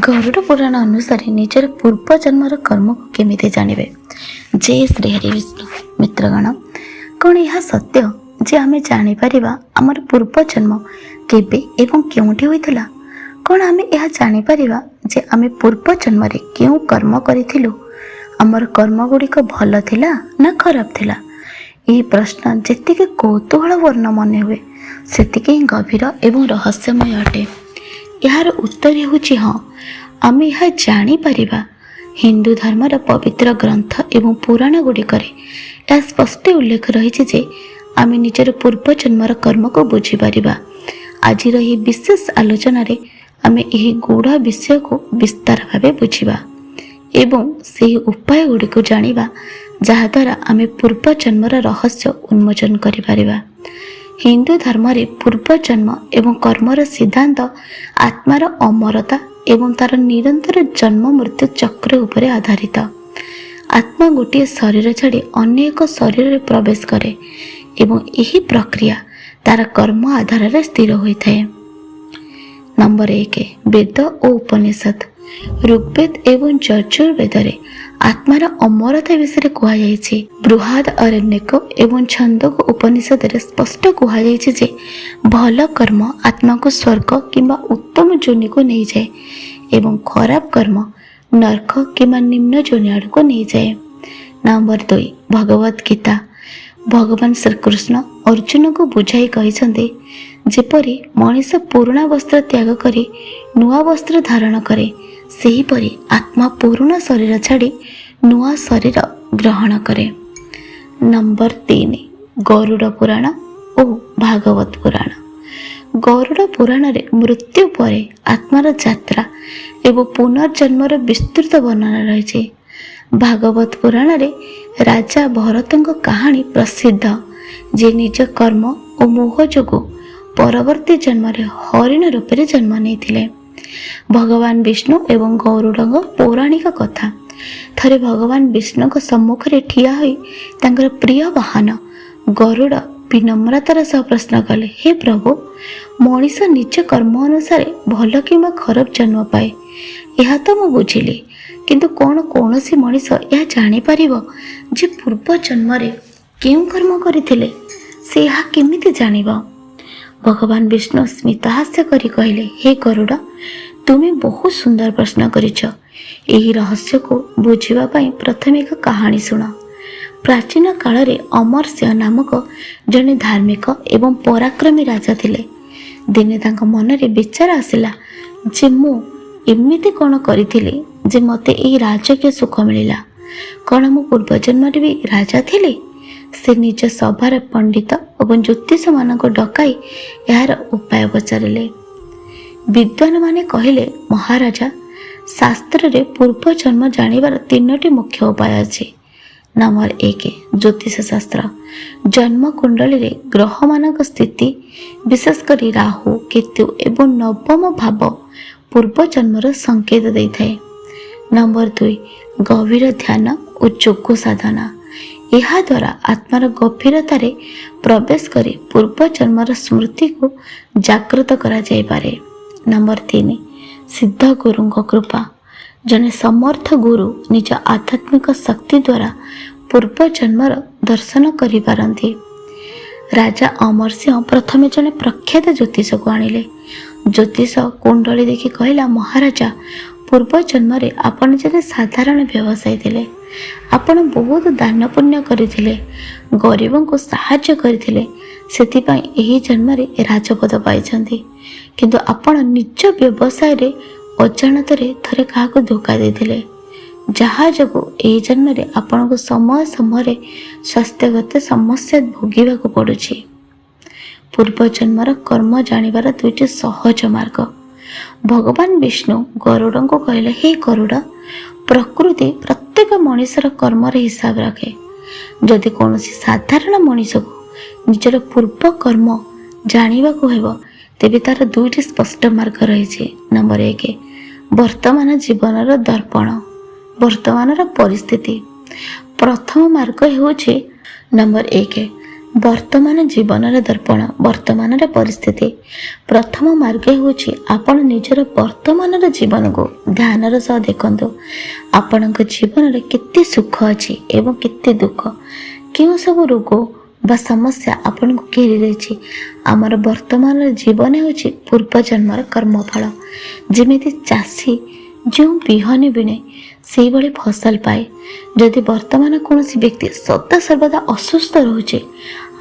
गरुड़ पुराण अनुसार निजर पूर्व जन्मर कर्म को केमिति जानिबे। जय श्री हरि विष्णु मित्रगण, कौन यह सत्य जे आमे जानी परिबा आमर पूर्व जन्म केबे एवं केउठी होइथिला? कौन आमे यह जानी परिबा जे आमे पूर्व जन्म रे केउ कर्म करिथिलु? आमर कर्म गुड़िक भल थिला ना खराब थिला? यह प्रश्न जेतिके कौतूहलपूर्ण मन हुए सेतिके गभीर एवं रहस्यमय अटे। यार उत्तर होची हाँ, आमे यह जानी परिबा। हिंदू धर्मर पवित्र ग्रंथ एवं पुराण गुड़िकरे यह स्पष्ट उल्लेख रही जे आमे निजर पूर्व जन्मर कर्म को बुझी परिबा। आज यह विशेष आलोचना रे आमे यही गूढ़ विषय को विस्तार भावे बुझिबा एवं से उपाय गुड़िक जानिबा जहा द्वारा आमे पूर्व जन्मर रहस्य उन्मोचन करि परिबा। हिंदू धर्म रे पूर्व जन्म एवं कर्मर सिद्धांत आत्मार अमरता एवं तार निरंतर जन्म मृत्यु चक्र उपरे आधारित। आत्मा गोटे शरीर छाड़ी अन्य एक शरीर रे प्रवेश करे एवं यही प्रक्रिया तार कर्म आधार रे स्थिर होइथाय। नंबर 1, वेद और उपनिषद। ऋग्वेद एवं यजुर्वेद रे आत्मार अमरता विषय कहुଯାଇଛି। बृहद अरण्यक एवं छंदक उपनिषद रे स्पष्ट कहुଯାଇଛି जे भल कर्म आत्मा को स्वर्ग किंबा उत्तम जोनि को नहीं जाए एवं खराब कर्म नरक किंबा निम्न जोनि आड़ को नहीं जाए। नंबर 2, भगवत गीता। भगवान श्रीकृष्ण अर्जुन को बुझाई कहते जेपरी मनीष पुराणा वस्त्र त्याग करी नुआ वस्त्र धारण करे सेहीपरि आत्मा पुराना शरीर छाड़ी नुआ शरीर ग्रहण करे। नंबर 3, गरुड़ पुराण और भागवत पुराण। गरुड़ पुराण रे मृत्यु परे आत्मार यात्रा एवं पुनर्जन्मर विस्तृत वर्णना रही। भागवत पुराण रे राजा भरतଙ୍କ कहानी प्रसिद्ध जे निज कर्म और मोह जोगु परवर्ती जन्म रे हरिण रूप रे जन्म नहीं। भगवान विष्णु एवं गरुड़ पौराणिक कथा। थरे भगवान विष्णु सम्मुख रे ठिया होई तांकर प्रिय वाहन गरुड़ विनम्रतार सह प्रश्न कले, हे प्रभु, मनीष निज कर्म अनुसार भल किंबा खराब जन्म पाए यह तो मु बुझिली, किंतु कौन कौनसी मनीष यह जानी परिबो जे पूर्व जन्म रे केउ कर्म करिथिले से यह केमिति जानिबो? भगवान विष्णु स्मितहास्य करी कहले, हे गरुड़, तुम्हें बहुत सुंदर प्रश्न करिछ। यही रहस्य को बुझिबा पई प्रथम एक कहानी सुन। प्राचीन काल रे अमरसिंह नामक जने धार्मिक एवं पराक्रमी राजा थिले। दिने तांक मन रे विचार आसिला जे मु एमिति कोन करिथिले जे मते एही राजकीय सुख मिलिला। कोन मु पूर्व जन्म रे भी राजा थिले? से निज सभार पंडित और ज्योतिष मान डकाई यार उपाय पचारे। विद्वान माने कहले, महाराजा, शास्त्र रे पूर्व जन्म जानिबार 3टी मुख्य उपाय अछि। नंबर 1, ज्योतिष शास्त्र। जन्म कुंडली रे ग्रह मानक स्थिति विशेषकर राहु केतु एवं नवम भाव पूर्व जन्मर संकेत देइथाय। नंबर 2, गभीर ध्यान और योग साधना। यह द्वारा आत्मार गभीरता रे प्रवेश करी पूर्व जन्मर स्मृति को जागृत करा जाय पारे। नंबर 3, सिद्ध गुरुंक कृपा। जने समर्थ गुरु निज आध्यात्मिक शक्ति द्वारा पूर्व जन्मर दर्शन करि पारंती। राजा अमरसिंह प्रथमे जने प्रख्यात ज्योतिष को आनिले। ज्योतिष कुंडली देखि कहला, महाराजा, पूर्व जन्म रे आपण जने साधारण व्यवसायी थिले। आपण बहुत दान पुण्य करथिले, गरीबों को सहायता करथिले, सेतिपई एही जन्म रे राजपद पाइछंती। किंतु आपण निज व्यवसाय रे अजाणत रे थरे काहाको धोखा देथिले, जहा जगो एही जन्म रे आपण को समय समय रे स्वास्थ्यगत समस्या भोगिबा को पडुछि। पूर्व जन्मर कर्म जानिबार 2टी सहज मार्ग। भगवान विष्णु गरुड़ को कहले, हे गरुड़, प्रकृति प्रत्येक मनुष्यर कर्म रे हिसाब रखे। जदि कौन साधारण मनुष्य को निजर पूर्व कर्म जानिबा को हेबो तेबे तार 2टी स्पष्ट मार्ग रही। नंबर 1, वर्तमान जीवनर दर्पण, वर्तमान परिस्थिति। प्रथम मार्ग होछि नंबर 1, ବର୍ତ୍ତମାନ ଜୀବନର ଦର୍ପଣ ବର୍ତ୍ତମାନର ପରିସ୍ଥିତି। ପ୍ରଥମ ମାର୍ଗ ହେଉଛି ଆପଣ ନିଜର ବର୍ତ୍ତମାନର ଜୀବନକୁ ଧ୍ୟାନର ସହ ଦେଖନ୍ତୁ। ଆପଣଙ୍କ ଜୀବନରେ କେତେ ସୁଖ ଅଛି ଏବଂ କେତେ ଦୁଃଖ, କେଉଁ ସବୁ ରୋଗ ବା ସମସ୍ୟା ଆପଣଙ୍କୁ ଘେରି ରହିଛି। ଆମର ବର୍ତ୍ତମାନର ଜୀବନ ହେଉଛି ପୂର୍ବଜନ୍ମର କର୍ମଫଳ। ଯେମିତି ଚାଷୀ ଯେଉଁ ବିହନ ବୁଣେ ସେଇଭଳି ଫସଲ ପାଏ। ଯଦି ବର୍ତ୍ତମାନ କୌଣସି ବ୍ୟକ୍ତି ସଦାସର୍ବଦା ଅସୁସ୍ଥ ରହୁଛି,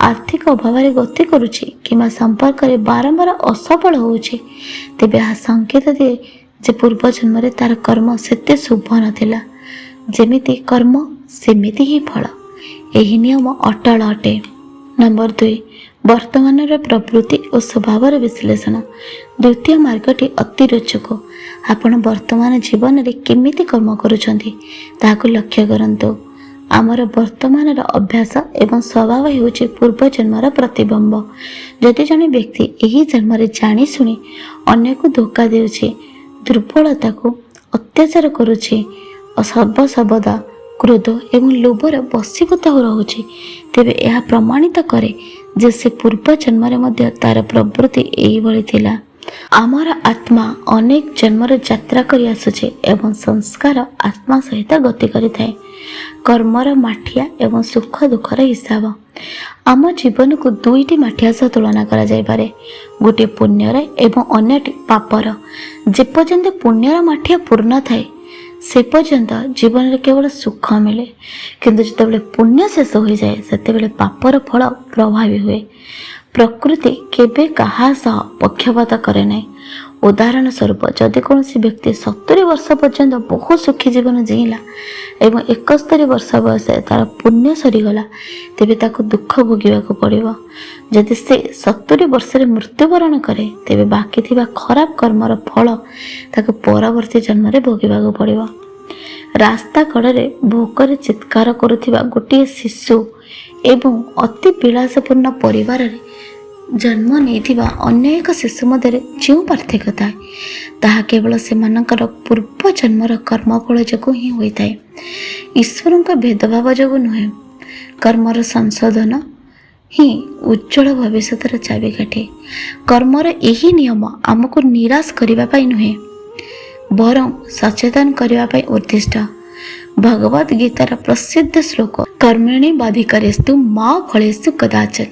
ଆର୍ଥିକ ଅଭାବରେ ଗତି କରୁଛି କିମ୍ବା ସମ୍ପର୍କରେ ବାରମ୍ବାର ଅସଫଳ ହେଉଛି, ତେବେ ଏହା ସଂକେତ ଦିଏ ଯେ ପୂର୍ବଜନ୍ମରେ ତାର କର୍ମ ସେତେ ଶୁଭ ନଥିଲା। ଯେମିତି କର୍ମ ସେମିତି ହିଁ ଫଳ। ଏହି ନିୟମ ଅଟଳ ଅଟେ। ନମ୍ବର 2, ବର୍ତ୍ତମାନର ପ୍ରବୃତ୍ତି ଓ ସ୍ୱଭାବର ବିଶ୍ଳେଷଣ। ଦ୍ୱିତୀୟ ମାର୍ଗଟି ଅତି ରୋଚକ। ଆପଣ ବର୍ତ୍ତମାନ ଜୀବନରେ କେମିତି କର୍ମ କରୁଛନ୍ତି ତାହାକୁ ଲକ୍ଷ୍ୟ କରନ୍ତୁ। ଆମର ବର୍ତ୍ତମାନର ଅଭ୍ୟାସ ଏବଂ ସ୍ୱଭାବ ହେଉଛି ପୂର୍ବଜନ୍ମର ପ୍ରତିବିମ୍ବ। ଯଦି ଜଣେ ବ୍ୟକ୍ତି ଏହି ଜନ୍ମରେ ଜାଣିଶୁଣି ଅନ୍ୟକୁ ଧୋକା ଦେଉଛି, ଦୁର୍ବଳତାକୁ ଅତ୍ୟାଚାର କରୁଛି, ସର୍ବସର୍ବଦା କ୍ରୋଧ ଏବଂ ଲୋଭରେ ବଶୀଭୂତ ରହୁଛି, ତେବେ ଏହା ପ୍ରମାଣିତ କରେ ଯେ ସେ ପୂର୍ବ ଜନ୍ମରେ ମଧ୍ୟ ତାର ପ୍ରବୃତ୍ତି ଏହିଭଳି ଥିଲା। ଆମର ଆତ୍ମା ଅନେକ ଜନ୍ମର ଯାତ୍ରା କରି ଆସୁଛି ଏବଂ ସଂସ୍କାର ଆତ୍ମା ସହିତ ଗତି କରିଥାଏ। କର୍ମର ମାଠିଆ ଏବଂ ସୁଖ ଦୁଃଖର ହିସାବ। ଆମ ଜୀବନକୁ ଦୁଇଟି ମାଠିଆ ସହ ତୁଳନା କରାଯାଇପାରେ, ଗୋଟିଏ ପୁଣ୍ୟର ଏବଂ ଅନ୍ୟଟି ପାପର। ଯେପର୍ଯ୍ୟନ୍ତ ପୁଣ୍ୟର ମାଠିଆ ପୂର୍ଣ୍ଣ ଥାଏ ସେ ପର୍ଯ୍ୟନ୍ତ ଜୀବନରେ କେବଳ ସୁଖ ମିଳେ, କିନ୍ତୁ ଯେତେବେଳେ ପୁଣ୍ୟ ଶେଷ ହୋଇଯାଏ ସେତେବେଳେ ପାପର ଫଳ ପ୍ରଭାବୀ ହୁଏ। ପ୍ରକୃତି କେବେ କାହା ସହ ପକ୍ଷପାତ କରେ ନାହିଁ। ଉଦାହରଣ ସ୍ୱରୂପ, ଯଦି କୌଣସି ବ୍ୟକ୍ତି 70 ବର୍ଷ ପର୍ଯ୍ୟନ୍ତ ବହୁ ସୁଖୀ ଜୀବନ ଜିଇଁଲା ଏବଂ 71 ବର୍ଷ ବୟସରେ ତାର ପୁଣ୍ୟ ସରିଗଲା, ତେବେ ତାକୁ ଦୁଃଖ ଭୋଗିବାକୁ ପଡ଼ିବ। ଯଦି ସେ 70 ବର୍ଷରେ ମୃତ୍ୟୁବରଣ କରେ, ତେବେ ବାକି ଥିବା ଖରାପ କର୍ମର ଫଳ ତାକୁ ପରବର୍ତ୍ତୀ ଜନ୍ମରେ ଭୋଗିବାକୁ ପଡ଼ିବ। ରାସ୍ତା କଡ଼ରେ ଭୋକରେ ଚିତ୍କାର କରୁଥିବା ଗୋଟିଏ ଶିଶୁ ଏବଂ ଅତି ବିଳାସପୂର୍ଣ୍ଣ ପରିବାରରେ ଜନ୍ମ ନେଇଥିବା ଅନ୍ୟ ଏକ ଶିଶୁ ମଧ୍ୟରେ ଯେଉଁ ପାର୍ଥକ୍ୟ ଥାଏ, ତାହା କେବଳ ସେମାନଙ୍କର ପୂର୍ବ ଜନ୍ମର କର୍ମଫଳ ଯୋଗୁଁ ହିଁ ହୋଇଥାଏ। ଈଶ୍ୱରଙ୍କ ଭେଦଭାବ ଯୋଗୁଁ ନୁହେଁ। କର୍ମର ସଂଶୋଧନ ହିଁ ଉଜ୍ଜ୍ୱଳ ଭବିଷ୍ୟତର ଚାବିକାଠି। କର୍ମର ଏହି ନିୟମ ଆମକୁ ନିରାଶ କରିବା ପାଇଁ ନୁହେଁ, ବରଂ ସଚେତନ କରିବା ପାଇଁ ଉଦ୍ଦିଷ୍ଟ। ଭଗବତ ଗୀତାର ପ୍ରସିଦ୍ଧ ଶ୍ଲୋକ କର୍ମଣୀ ବାଧିକାରେସ୍ତୁ ମା ଫଳେଷୁ କଦାଚନ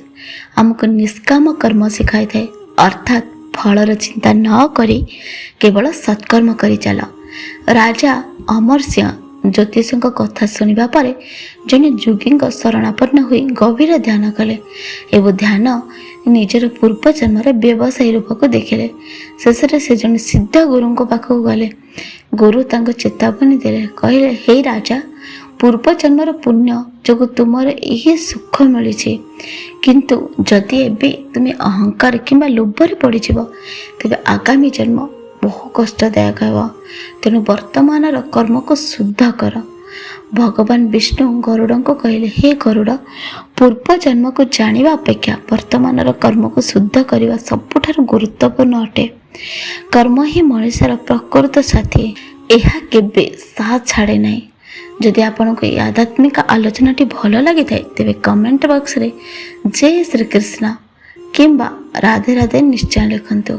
ଆମକୁ ନିଷ୍କାମ କର୍ମ ଶିଖାଇଥାଏ, ଅର୍ଥାତ୍ ଫଳର ଚିନ୍ତା ନ କରି କେବଳ ସତ୍କର୍ମ କରି ଚାଲ। ରାଜା ଅମର ସିଂହ ଜ୍ୟୋତିଷଙ୍କ କଥା ଶୁଣିବା ପରେ ଜଣେ ଯୋଗୀଙ୍କ ଶରଣାପନ୍ନ ହୋଇ ଗଭୀର ଧ୍ୟାନ କଲେ ଏବଂ ଧ୍ୟାନ ନିଜର ପୂର୍ବ ଜନ୍ମର ବ୍ୟବସାୟୀ ରୂପକୁ ଦେଖିଲେ। ଶେଷରେ ସେ ଜଣେ ସିଦ୍ଧ ଗୁରୁଙ୍କ ପାଖକୁ ଗଲେ। ଗୁରୁ ତାଙ୍କୁ ଚେତାବନୀ ଦେଲେ, କହିଲେ, ହେ ରାଜା, ପୂର୍ବ ଜନ୍ମର ପୁଣ୍ୟ ଯୋଗୁଁ ତୁମର ଏହି ସୁଖ ମିଳିଛି, କିନ୍ତୁ ଯଦି ଏବେ ତୁମେ ଅହଙ୍କାର କିମ୍ବା ଲୋଭରେ ପଡ଼ିଯିବ, ତେବେ ଆଗାମୀ ଜନ୍ମ ବହୁ କଷ୍ଟଦାୟକ ହେବ। ତେଣୁ ବର୍ତ୍ତମାନର କର୍ମକୁ ଶୁଦ୍ଧ କର। ଭଗବାନ ବିଷ୍ଣୁ ଗରୁଡ଼ଙ୍କୁ କହିଲେ, ହେ ଗରୁଡ଼, ପୂର୍ବ ଜନ୍ମକୁ ଜାଣିବା ଅପେକ୍ଷା ବର୍ତ୍ତମାନର କର୍ମକୁ ଶୁଦ୍ଧ କରିବା ସବୁଠାରୁ ଗୁରୁତ୍ୱପୂର୍ଣ୍ଣ ଅଟେ। କର୍ମ ହିଁ ମଣିଷର ପ୍ରକୃତ ସାଥୀ। ଏହା କେବେ ସାଥ ଛାଡ଼େ ନାହିଁ। ଯଦି ଆପଣଙ୍କୁ ଏହି ଆଧ୍ୟାତ୍ମିକ ଆଲୋଚନାଟି ଭଲ ଲାଗିଥାଏ, ତେବେ କମେଣ୍ଟ ବକ୍ସରେ ଜୟ ଶ୍ରୀକୃଷ୍ଣ କିମ୍ବା ରାଧେ ରାଧେ ନିଶ୍ଚୟ ଲେଖନ୍ତୁ।